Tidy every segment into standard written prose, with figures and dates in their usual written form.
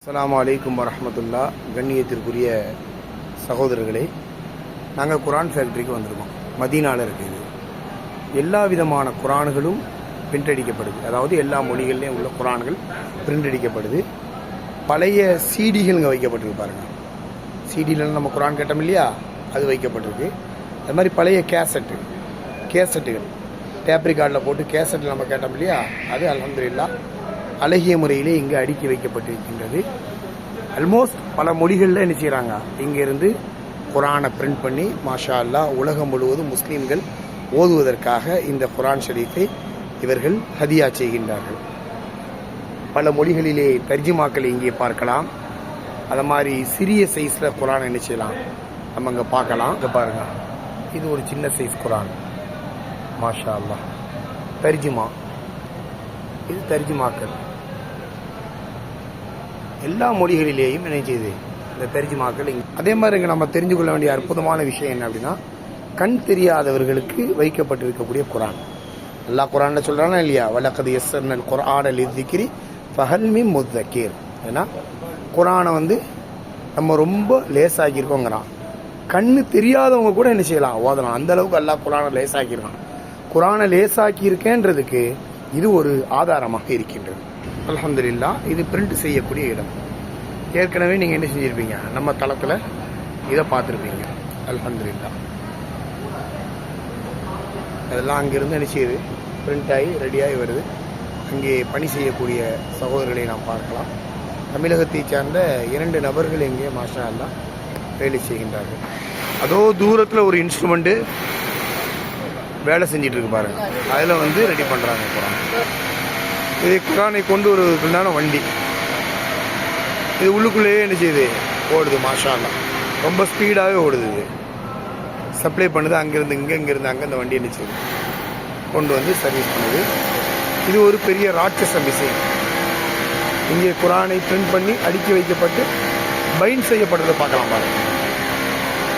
அஸ்ஸலாமு அலைக்கும் வரஹ்மத்துல்லாஹ். கண்ணியத்திற்குரிய சகோதரர்களே, நாங்கள் குரான் ஃபேக்ட்ரிக்கு வந்திருக்கோம். மதீனாவில் இருக்குது. எல்லா விதமான குரான்களும் பிரிண்ட் அடிக்கப்படுது. அதாவது எல்லா மொழிகள்லேயும் உள்ள குரான்கள் பிரிண்ட் அடிக்கப்படுது. பழைய சிடிகள் இங்கே வைக்கப்பட்டிருக்கு பாருங்க. சிடியில் நம்ம குரான் கேட்டோம் இல்லையா, அது வைக்கப்பட்டிருக்கு. அது மாதிரி பழைய கேசட்டுகள் டேப் ரெக்கார்டில் போட்டு கேசட்டில் நம்ம கேட்டோம் இல்லையா, அது அல்ஹம்துலில்லாஹ் அழகிய முறையிலே இங்கே அடுக்கி வைக்கப்பட்டிருக்கின்றது. ஆல்மோஸ்ட் பல மொழிகளில் என்ன செய்கிறாங்க, இங்கேருந்து குரானை பிரிண்ட் பண்ணி மாஷா அல்லாஹ் உலகம் முழுவதும் முஸ்லீம்கள் ஓதுவதற்காக இந்த குரான் ஷரீஃபை இவர்கள் ஹதியா செய்கின்றார்கள். பல மொழிகளிலே தர்ஜிமாக்களை இங்கே பார்க்கலாம். அது மாதிரி சிறிய சைஸில் குரான் என்ன செய்யலாம், நம்ம இங்கே பார்க்கலாம். இங்கே பாருங்க, இது ஒரு சின்ன சைஸ் குரான். மாஷா அல்லாஹ் தர்ஜிமா, இது தர்ஜிமாக்கள். எல்லா மொழிகளிலேயும் என்ன செய்யுது இந்த தர்ஜிமாக்கள். அதே மாதிரி இங்கே நம்ம தெரிஞ்சு கொள்ள வேண்டிய அற்புதமான விஷயம் என்ன அப்படின்னா, கண் தெரியாதவர்களுக்கு வைக்கப்பட்டிருக்கக்கூடிய குரான். எல்லா குரான் சொல்றானா இல்லையா, வலக்கது யஸ்ஸர்னல் குர்ஆன லிஸ்ஸிக்ரி ஃபஹல் மின் முத்தக்கீர். ஏன்னா குரானை நம்ம ரொம்ப லேசாக்கியிருக்கோங்கிறான். கண்ணு தெரியாதவங்க கூட என்ன செய்யலாம், ஓதலாம். அந்த அளவுக்கு எல்லாம் குரானை லேசாக்கியிருக்கான். குரானை லேசாக்கி இருக்கேன்றதுக்கு இது ஒரு ஆதாரமாக இருக்கின்றது. அல்ஹம்துலில்லாஹ். இது பிரிண்ட் செய்யக்கூடிய இடம். ஏற்கனவே நீங்கள் என்ன செஞ்சுருப்பீங்க, நம்ம தளத்தில் இதை பார்த்துருப்பீங்க. அல்ஹம்துலில்லாஹ். அதெல்லாம் அங்கேருந்து என்ன செய்யுது, பிரிண்ட் ஆகி ரெடியாகி வருது. அங்கே பணி செய்யக்கூடிய சகோதரர்களை நாம் பார்க்கலாம். தமிழகத்தை சார்ந்த 2 நபர்கள் இங்கே மாஷா அல்லாஹ் வேலை செய்கின்றார்கள். அதோ தூரத்தில் ஒரு இன்ஸ்ட்ருமெண்ட்டு வேலை செஞ்சிட்டு இருக்கு பாருங்க. அதில் ரெடி பண்ணுறாங்க குரான். இது குரானை கொண்டு வருவதற்குண்டான வண்டி. இது உள்ளுக்குள்ளேயே என்ன செய்யுது, ஓடுது. மாஷா அல்லாஹ் ரொம்ப ஸ்பீடாகவே ஓடுது. இது சப்ளை பண்ணுது. அங்கேருந்து இங்கேருந்து அங்கே இந்த வண்டி என்ன செய்யுது, கொண்டு சர்வீஸ் பண்ணுது. இது ஒரு பெரிய ராட்சச மிஷின். இங்கே குரானை பிரிண்ட் பண்ணி அடுக்கி வைக்கப்பட்டு பைண்ட் செய்யப்படுறதை பார்க்கலாம் பாருங்க.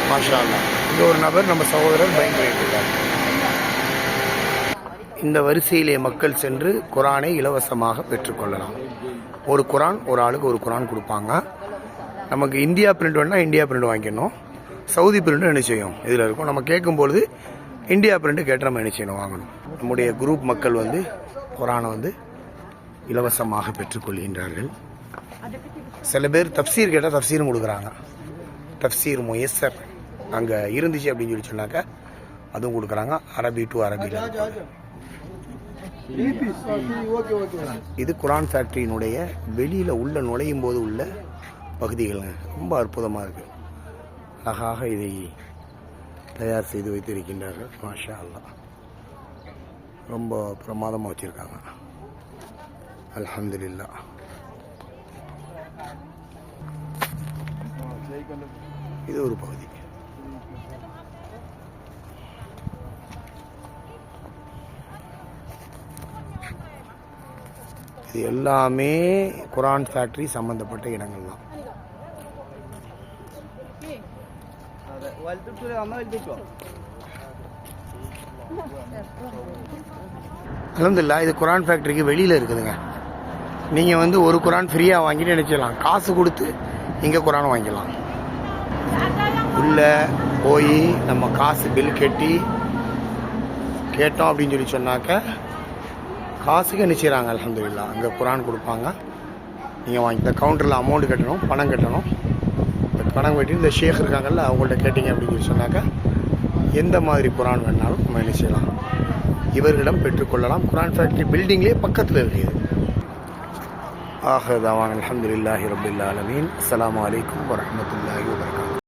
மாஷா அல்லாஹ். இந்த ஒரு நபர் நம்ம சகோதரர் பைண்ட் பண்ணிட்டு இருக்காரு. இந்த வரிசையிலே மக்கள் சென்று குரானை இலவசமாக பெற்றுக்கொள்ளலாம். ஒரு குரான், ஒரு ஆளுக்கு ஒரு குரான் கொடுப்பாங்க. நமக்கு இந்தியா பிரிண்ட் வேணால் இந்தியா பிரிண்ட் வாங்கிக்கணும். சவுதி பிரிண்ட்டும் என்ன செய்யும் இதில் இருக்கும். நம்ம கேட்கும்பொழுது இந்தியா பிரிண்ட்டு கேட்டு நம்ம என்ன செய்யணும், வாங்கணும். நம்முடைய குரூப் மக்கள் குரானை இலவசமாக பெற்றுக்கொள்கின்றார்கள். சில பேர் தப்சீர் கேட்டால் தப்சீரும் கொடுக்குறாங்க. தப்சீர் முயஸ்ஸர் அங்கே இருந்துச்சு அப்படின்னு சொன்னாக்கா அதுவும் கொடுக்குறாங்க. அரபி டு அரபியில். இது குரான் ஃபேக்டரியினுடைய வெளியில் உள்ள நுழையும் போது உள்ள பகுதிகள். ரொம்ப அற்புதமாக இருக்கு. அழகாக இதை தயார் செய்து வைத்திருக்கின்றார்கள். மாஷா அல்லாஹ். ரொம்ப பிரமாதமாக வச்சுருக்காங்க. அல்ஹம்துலில்லாஹ். இது ஒரு பகுதி. இது எல்லாமே குரான் ஃபேக்டரி சம்பந்தப்பட்ட இடங்கள் தான். அல்ஹம்துலில்லாஹ். இது குரான் ஃபேக்டரிக்கு வெளியில் இருக்குதுங்க. நீங்கள் ஒரு குரான் ஃப்ரீயாக வாங்கிட்டு நினைச்சிடலாம். காசு கொடுத்து இங்கே குரான் வாங்கிக்கலாம். உள்ளே போய் நம்ம காசு பில் கேட்டோம் அப்படின்னு சொன்னாக்க காசுக்கு என்ன செய்கிறாங்க, அல்ஹம்துலில்லாஹ் அங்கே குரான் கொடுப்பாங்க. நீங்கள் வாங்கி இந்த கவுண்டரில் அமௌண்ட் கட்டணும், பணம் கட்டணும். இந்த பணம் கட்டி இந்த ஷேக் இருக்காங்கல்ல, அவங்கள்ட்ட கேட்டிங்க அப்படின்னு சொன்னாக்கா எந்த மாதிரி குரான் வேணாலும் நம்ம என்ன செய்யலாம், இவர்களிடம் பெற்றுக்கொள்ளலாம். குரான் ஃபேக்டரி பில்டிங்லேயே பக்கத்தில் இருக்குது. ஆஹிர் தஅவானா அல்ஹம்துலில்லாஹி ரப்பில் ஆலமீன். அஸ்ஸலாமு அலைக்கும் வரஹ்மத்துல்லாஹி வபரகாத்துஹு.